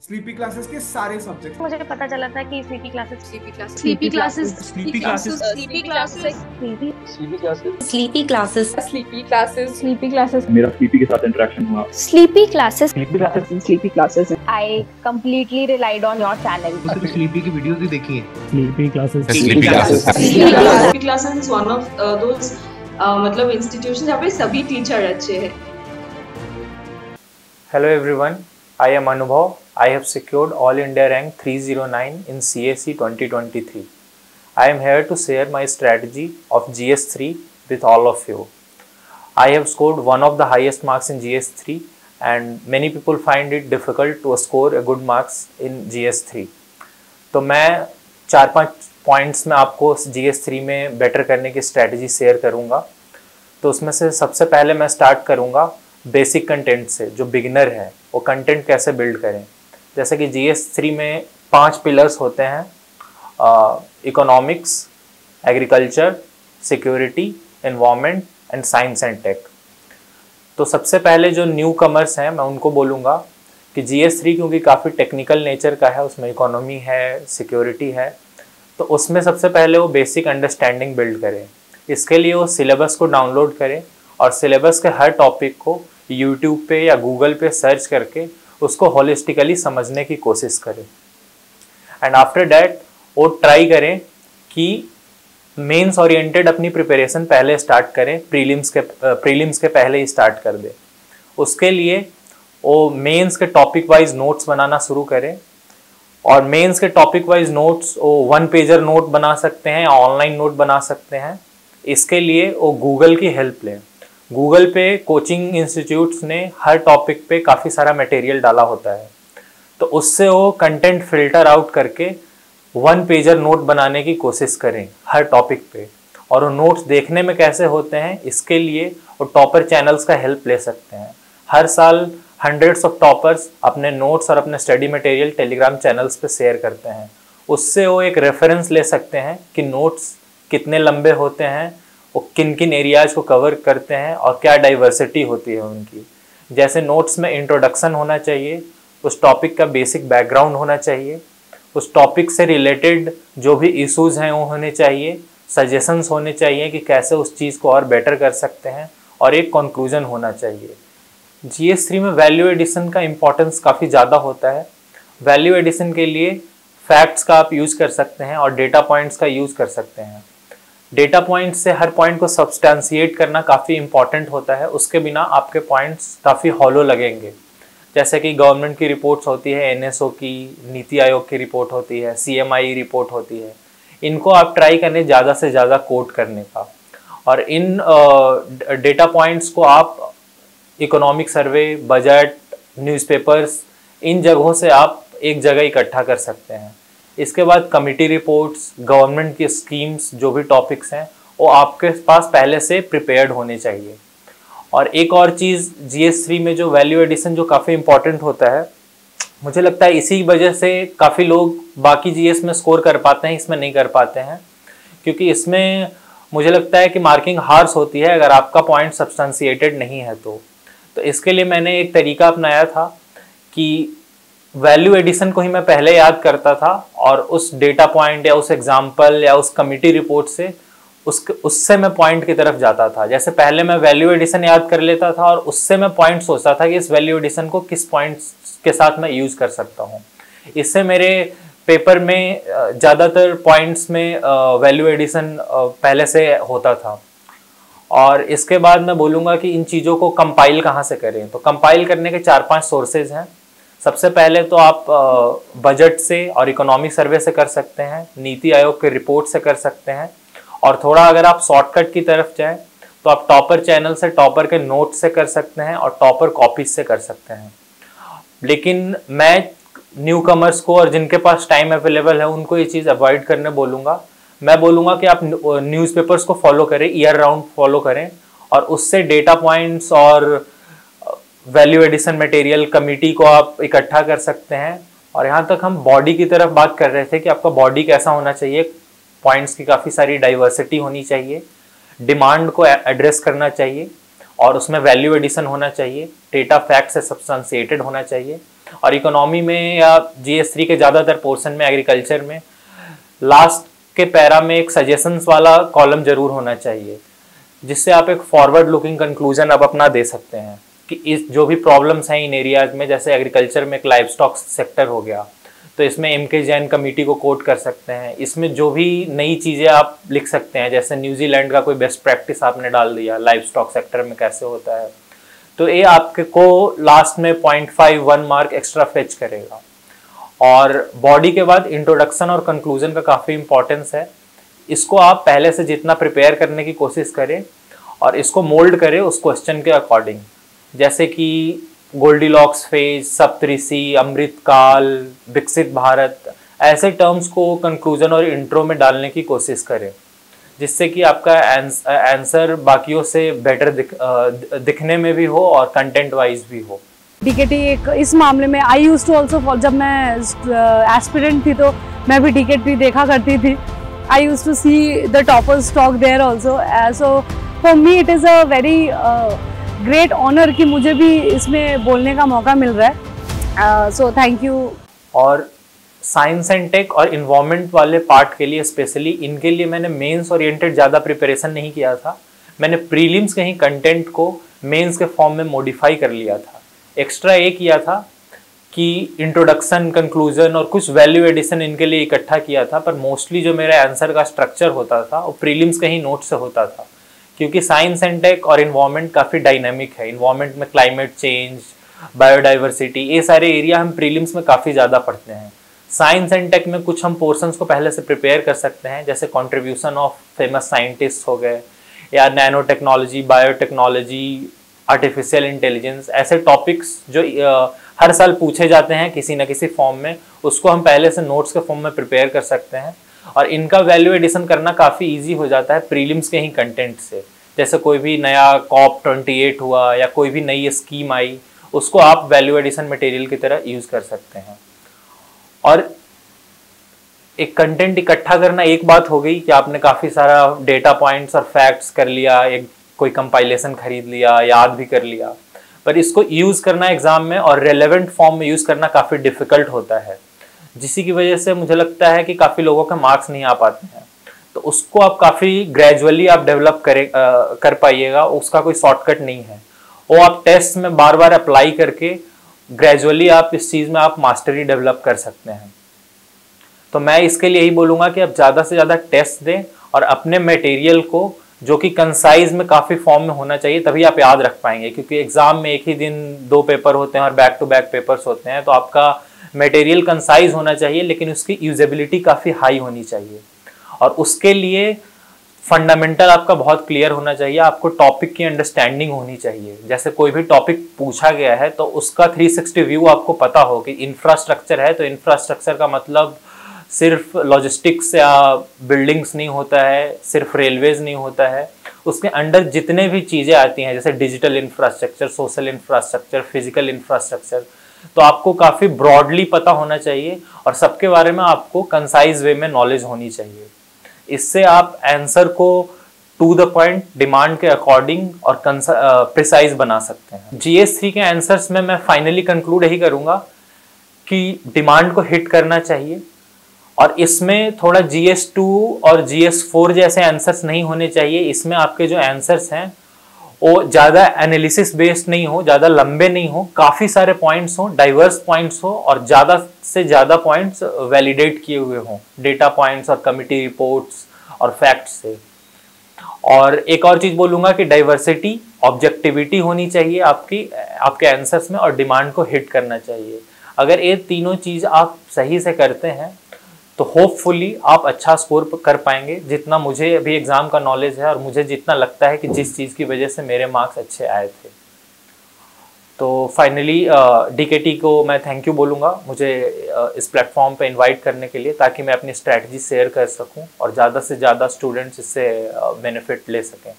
Sleepy classes के सारे subject. मुझे पता चला था कि sleepy classes sleepy classes sleepy classes मेरा स्लीपी के साथ इंटरेक्शन हुआ। Sleepy classes sleepy classes I completely relied on your channel. सिर्फ स्लीपी की वीडियोस भी देखी हैं। Sleepy classes sleepy classes is one of those मतलब इंस्टीट्यूशन जहाँ पे सभी टीचर अच्छे हैं। Hello everyone, I am Anubhav. I have secured All India rank 309 in CSE 2023. I am here to share my strategy of GS3 with all of you. I have scored one of the highest marks in GS3 and many people find it difficult to score a good marks in GS3. तो मैं 4-5 points में आपको GS3 में better करने की strategy share करूँगा। तो उसमें से सबसे पहले मैं स्टार्ट करूँगा बेसिक कंटेंट से। जो बिगिनर है वो कंटेंट कैसे बिल्ड करें। जैसे कि GS3 में 5 पिलर्स होते हैं, economics, agriculture, security, environment and science and tech. तो सबसे पहले जो न्यू कमर्स हैं मैं उनको बोलूँगा कि GS3 क्योंकि काफ़ी टेक्निकल नेचर का है, उसमें इकोनॉमी है, सिक्योरिटी है, तो उसमें सबसे पहले वो बेसिक अंडरस्टैंडिंग बिल्ड करें। इसके लिए वो सिलेबस को डाउनलोड करें और सिलेबस के हर टॉपिक को यूट्यूब पे या गूगल पे सर्च करके उसको होलिस्टिकली समझने की कोशिश करें। एंड आफ्टर डैट वो ट्राई करें कि मेंस ओरिएंटेड अपनी प्रिपरेशन पहले स्टार्ट करें, प्रीलिम्स के पहले ही स्टार्ट कर दें। उसके लिए वो मेंस के टॉपिक वाइज नोट्स बनाना शुरू करें और मेंस के टॉपिक वाइज नोट्स वो 1 पेजर नोट बना सकते हैं या ऑनलाइन नोट बना सकते हैं। इसके लिए वो गूगल की हेल्प लें। गूगल पे कोचिंग इंस्टीट्यूट्स ने हर टॉपिक पे काफ़ी सारा मटेरियल डाला होता है, तो उससे वो कंटेंट फिल्टर आउट करके 1 पेजर नोट बनाने की कोशिश करें हर टॉपिक पे। और वो नोट्स देखने में कैसे होते हैं, इसके लिए वो टॉपर चैनल्स का हेल्प ले सकते हैं। हर साल हंड्रेड्स ऑफ टॉपर्स अपने नोट्स और अपने स्टडी मटेरियल टेलीग्राम चैनल्स पे शेयर करते हैं। उससे वो एक रेफरेंस ले सकते हैं कि नोट्स कितने लंबे होते हैं, वो किन किन एरियाज को कवर करते हैं और क्या डाइवर्सिटी होती है उनकी। जैसे नोट्स में इंट्रोडक्शन होना चाहिए, उस टॉपिक का बेसिक बैकग्राउंड होना चाहिए, उस टॉपिक से रिलेटेड जो भी इश्यूज़ हैं वो होने चाहिए, सजेशंस होने चाहिए कि कैसे उस चीज़ को और बेटर कर सकते हैं, और एक कंक्लूजन होना चाहिए। GS3 में वैल्यू एडिशन का इम्पोर्टेंस काफ़ी ज़्यादा होता है। वैल्यू एडिशन के लिए फैक्ट्स का आप यूज़ कर सकते हैं और डेटा पॉइंट्स का यूज़ कर सकते हैं। डेटा पॉइंट्स से हर पॉइंट को सब्सटेंशिएट करना काफ़ी इंपॉर्टेंट होता है, उसके बिना आपके पॉइंट्स काफ़ी हॉलो लगेंगे। जैसे कि गवर्नमेंट की रिपोर्ट्स होती है, NSO की, नीति आयोग की रिपोर्ट होती है, CMI रिपोर्ट होती है, इनको आप ट्राई करें ज़्यादा से ज़्यादा कोट करने का। और इन डेटा पॉइंट्स को आप इकोनॉमिक सर्वे, बजट, न्यूज़पेपर्स, इन जगहों से आप एक जगह इकट्ठा कर सकते हैं। इसके बाद कमिटी रिपोर्ट्स, गवर्नमेंट की स्कीम्स, जो भी टॉपिक्स हैं वो आपके पास पहले से प्रिपेयर्ड होने चाहिए। और एक और चीज़ GS3 में जो वैल्यू एडिशन जो काफ़ी इंपॉर्टेंट होता है, मुझे लगता है इसी वजह से काफ़ी लोग बाकी GS में स्कोर कर पाते हैं, इसमें नहीं कर पाते हैं, क्योंकि इसमें मुझे लगता है कि मार्किंग हार्श होती है अगर आपका पॉइंट सब्सटेंशिएटेड नहीं है तो इसके लिए मैंने एक तरीका अपनाया था कि वैल्यू एडिशन को ही मैं पहले याद करता था और उस डेटा पॉइंट या उस एग्जाम्पल या उस कमिटी रिपोर्ट से उससे मैं पॉइंट की तरफ जाता था। जैसे पहले मैं वैल्यू एडिशन याद कर लेता था और उससे मैं पॉइंट सोचता था कि इस वैल्यू एडिशन को किस पॉइंट्स के साथ मैं यूज़ कर सकता हूँ। इससे मेरे पेपर में ज़्यादातर पॉइंट्स में वैल्यू एडिशन पहले से होता था। और इसके बाद मैं बोलूँगा कि इन चीज़ों को कंपाइल कहाँ से करें। तो कंपाइल करने के 4-5 सोर्सेज हैं। सबसे पहले तो आप बजट से और इकोनॉमिक सर्वे से कर सकते हैं, नीति आयोग के रिपोर्ट से कर सकते हैं, और थोड़ा अगर आप शॉर्टकट की तरफ जाएं तो आप टॉपर चैनल से, टॉपर के नोट से कर सकते हैं और टॉपर कॉपीज से कर सकते हैं। लेकिन मैं न्यू कमर्स को और जिनके पास टाइम अवेलेबल है उनको ये चीज़ अवॉइड करने बोलूँगा। मैं बोलूँगा कि आप न्यूज़पेपर्स को फॉलो करें, ईयर राउंड फॉलो करें, और उससे डेटा पॉइंट्स और वैल्यू एडिशन मटेरियल कमिटी को आप इकट्ठा कर सकते हैं। और यहाँ तक हम बॉडी की तरफ बात कर रहे थे कि आपका बॉडी कैसा होना चाहिए। पॉइंट्स की काफ़ी सारी डाइवर्सिटी होनी चाहिए, डिमांड को एड्रेस करना चाहिए और उसमें वैल्यू एडिशन होना चाहिए, डेटा फैक्ट से सब्सटेंशिएटेड होना चाहिए। और इकोनॉमी में या GS3 के ज़्यादातर पोर्शन में एग्रीकल्चर में लास्ट के पैरा में एक सजेशंस वाला कॉलम जरूर होना चाहिए, जिससे आप एक फॉरवर्ड लुकिंग कंक्लूजन आप अपना दे सकते हैं कि इस जो भी प्रॉब्लम्स हैं इन एरियाज में, जैसे एग्रीकल्चर में एक लाइव स्टॉक सेक्टर हो गया तो इसमें MK जैन कमेटी को कोट कर सकते हैं। इसमें जो भी नई चीज़ें आप लिख सकते हैं, जैसे न्यूजीलैंड का कोई बेस्ट प्रैक्टिस आपने डाल दिया लाइव स्टॉक सेक्टर में कैसे होता है, तो ये आपके को लास्ट में 0.51 मार्क एक्स्ट्रा फेच करेगा। और बॉडी के बाद इंट्रोडक्शन और कंक्लूजन का काफ़ी इंपॉर्टेंस है। इसको आप पहले से जितना प्रिपेयर करने की कोशिश करें और इसको मोल्ड करें उस क्वेश्चन के अकॉर्डिंग, जैसे कि गोल्डीलॉक्स फेज, सप्तऋषि, अमृतकाल, विकसित भारत, ऐसे टर्म्स को कंक्लूजन और इंट्रो में डालने की कोशिश करें, जिससे कि आपका आंसर बाकियों से बेटर दिखने में भी हो और कंटेंट वाइज भी हो। डीकेटी एक इस मामले में आई यूज्ड टू आल्सो, जब मैं एस्पिरेंट थी तो मैं भी डीकेटी देखा करती थी। I used to see the toppers talk there also, so for me it is a very great honour कि मुझे भी इसमें बोलने का मौका मिल रहा है, सो थैंक यू। और साइंस एंड टेक और इन्वायरमेंट वाले पार्ट के लिए स्पेशली इनके लिए मैंने मेंस ओरिएंटेड ज़्यादा प्रिपरेशन नहीं किया था। मैंने प्रीलिम्स के ही कंटेंट को मेंस के फॉर्म में मॉडिफाई कर लिया था। एक्स्ट्रा ये किया था कि इंट्रोडक्शन, कंक्लूजन और कुछ वैल्यू एडिशन इनके लिए इकट्ठा किया था, पर मोस्टली जो मेरा आंसर का स्ट्रक्चर होता था वो प्रीलिम्स के ही नोट से होता था, क्योंकि साइंस एंड टेक और इन्वायरमेंट काफ़ी डायनामिक है। इन्वायरमेंट में क्लाइमेट चेंज, बायोडाइवर्सिटी, ये सारे एरिया हम प्रीलिम्स में काफ़ी ज़्यादा पढ़ते हैं। साइंस एंड टेक में कुछ हम पोर्शंस को पहले से प्रिपेयर कर सकते हैं, जैसे कंट्रीब्यूशन ऑफ फेमस साइंटिस्ट हो गए, या nano technology, biotechnology, artificial intelligence, ऐसे टॉपिक्स जो हर साल पूछे जाते हैं किसी न किसी फॉर्म में, उसको हम पहले से नोट्स के फॉर्म में प्रिपेयर कर सकते हैं। और इनका वैल्यू एडिशन करना काफ़ी ईजी हो जाता है प्रीलिम्स के ही कंटेंट से। जैसे कोई भी नया COP28 हुआ या कोई भी नई स्कीम आई, उसको आप वैल्यू एडिशन मटेरियल की तरह यूज़ कर सकते हैं। और एक कंटेंट इकट्ठा करना एक बात हो गई कि आपने काफ़ी सारा डेटा पॉइंट्स और फैक्ट्स कर लिया, एक कोई कंपाइलेशन खरीद लिया, याद भी कर लिया, पर इसको यूज़ करना एग्ज़ाम में और रेलेवेंट फॉर्म में यूज़ करना काफ़ी डिफ़िकल्ट होता है, जिसी की वजह से मुझे लगता है कि काफ़ी लोगों के मार्क्स नहीं आ पाते हैं। तो उसको आप काफ़ी ग्रेजुअली आप डेवलप कर पाइएगा, उसका कोई शॉर्टकट नहीं है। वो आप टेस्ट में बार बार अप्लाई करके ग्रेजुअली आप इस चीज़ में आप मास्टरी डेवलप कर सकते हैं। तो मैं इसके लिए यही बोलूँगा कि आप ज़्यादा से ज़्यादा टेस्ट दें और अपने मटेरियल को, जो कि कंसाइज में काफ़ी फॉर्म में होना चाहिए, तभी आप याद रख पाएंगे, क्योंकि एग्ज़ाम में एक ही दिन 2 पेपर होते हैं और बैक टू बैक पेपर्स होते हैं। तो आपका मटेरियल कंसाइज होना चाहिए, लेकिन उसकी यूजेबिलिटी काफ़ी हाई होनी चाहिए, और उसके लिए फंडामेंटल आपका बहुत क्लियर होना चाहिए। आपको टॉपिक की अंडरस्टैंडिंग होनी चाहिए। जैसे कोई भी टॉपिक पूछा गया है तो उसका 360 व्यू आपको पता हो कि इंफ्रास्ट्रक्चर है तो इंफ्रास्ट्रक्चर का मतलब सिर्फ लॉजिस्टिक्स या बिल्डिंग्स नहीं होता है, सिर्फ रेलवेज नहीं होता है, उसके अंडर जितने भी चीज़ें आती हैं, जैसे digital infrastructure, social infrastructure, physical infrastructure, तो आपको काफ़ी ब्रॉडली पता होना चाहिए और सबके बारे में आपको कंसाइज वे में नॉलेज होनी चाहिए। इससे आप आंसर को टू द पॉइंट, डिमांड के अकॉर्डिंग और प्रिसाइज बना सकते हैं। GS3 के आंसर्स में मैं फाइनली कंक्लूड यही करूँगा कि डिमांड को हिट करना चाहिए, और इसमें थोड़ा GS2 और GS4 जैसे आंसर्स नहीं होने चाहिए। इसमें आपके जो आंसर्स हैं वो ज़्यादा एनालिसिस बेस्ड नहीं हो, ज़्यादा लंबे नहीं हो, काफ़ी सारे पॉइंट्स हो, डाइवर्स पॉइंट्स हो, और ज़्यादा से ज़्यादा पॉइंट्स वैलिडेट किए हुए हों, डेटा पॉइंट्स और कमिटी रिपोर्ट्स और फैक्ट्स से। और एक और चीज़ बोलूँगा कि डाइवर्सिटी, ऑब्जेक्टिविटी होनी चाहिए आपके आंसर्स में, और डिमांड को हिट करना चाहिए। अगर ये तीनों चीज़ आप सही से करते हैं तो होपफुली आप अच्छा स्कोर कर पाएंगे, जितना मुझे अभी एग्ज़ाम का नॉलेज है और मुझे जितना लगता है कि जिस चीज़ की वजह से मेरे मार्क्स अच्छे आए थे। तो फाइनली DKT को मैं थैंक यू बोलूँगा मुझे इस प्लेटफॉर्म पे इनवाइट करने के लिए, ताकि मैं अपनी स्ट्रैटेजी शेयर कर सकूँ और ज़्यादा से ज़्यादा स्टूडेंट्स इससे बेनिफिट ले सकें।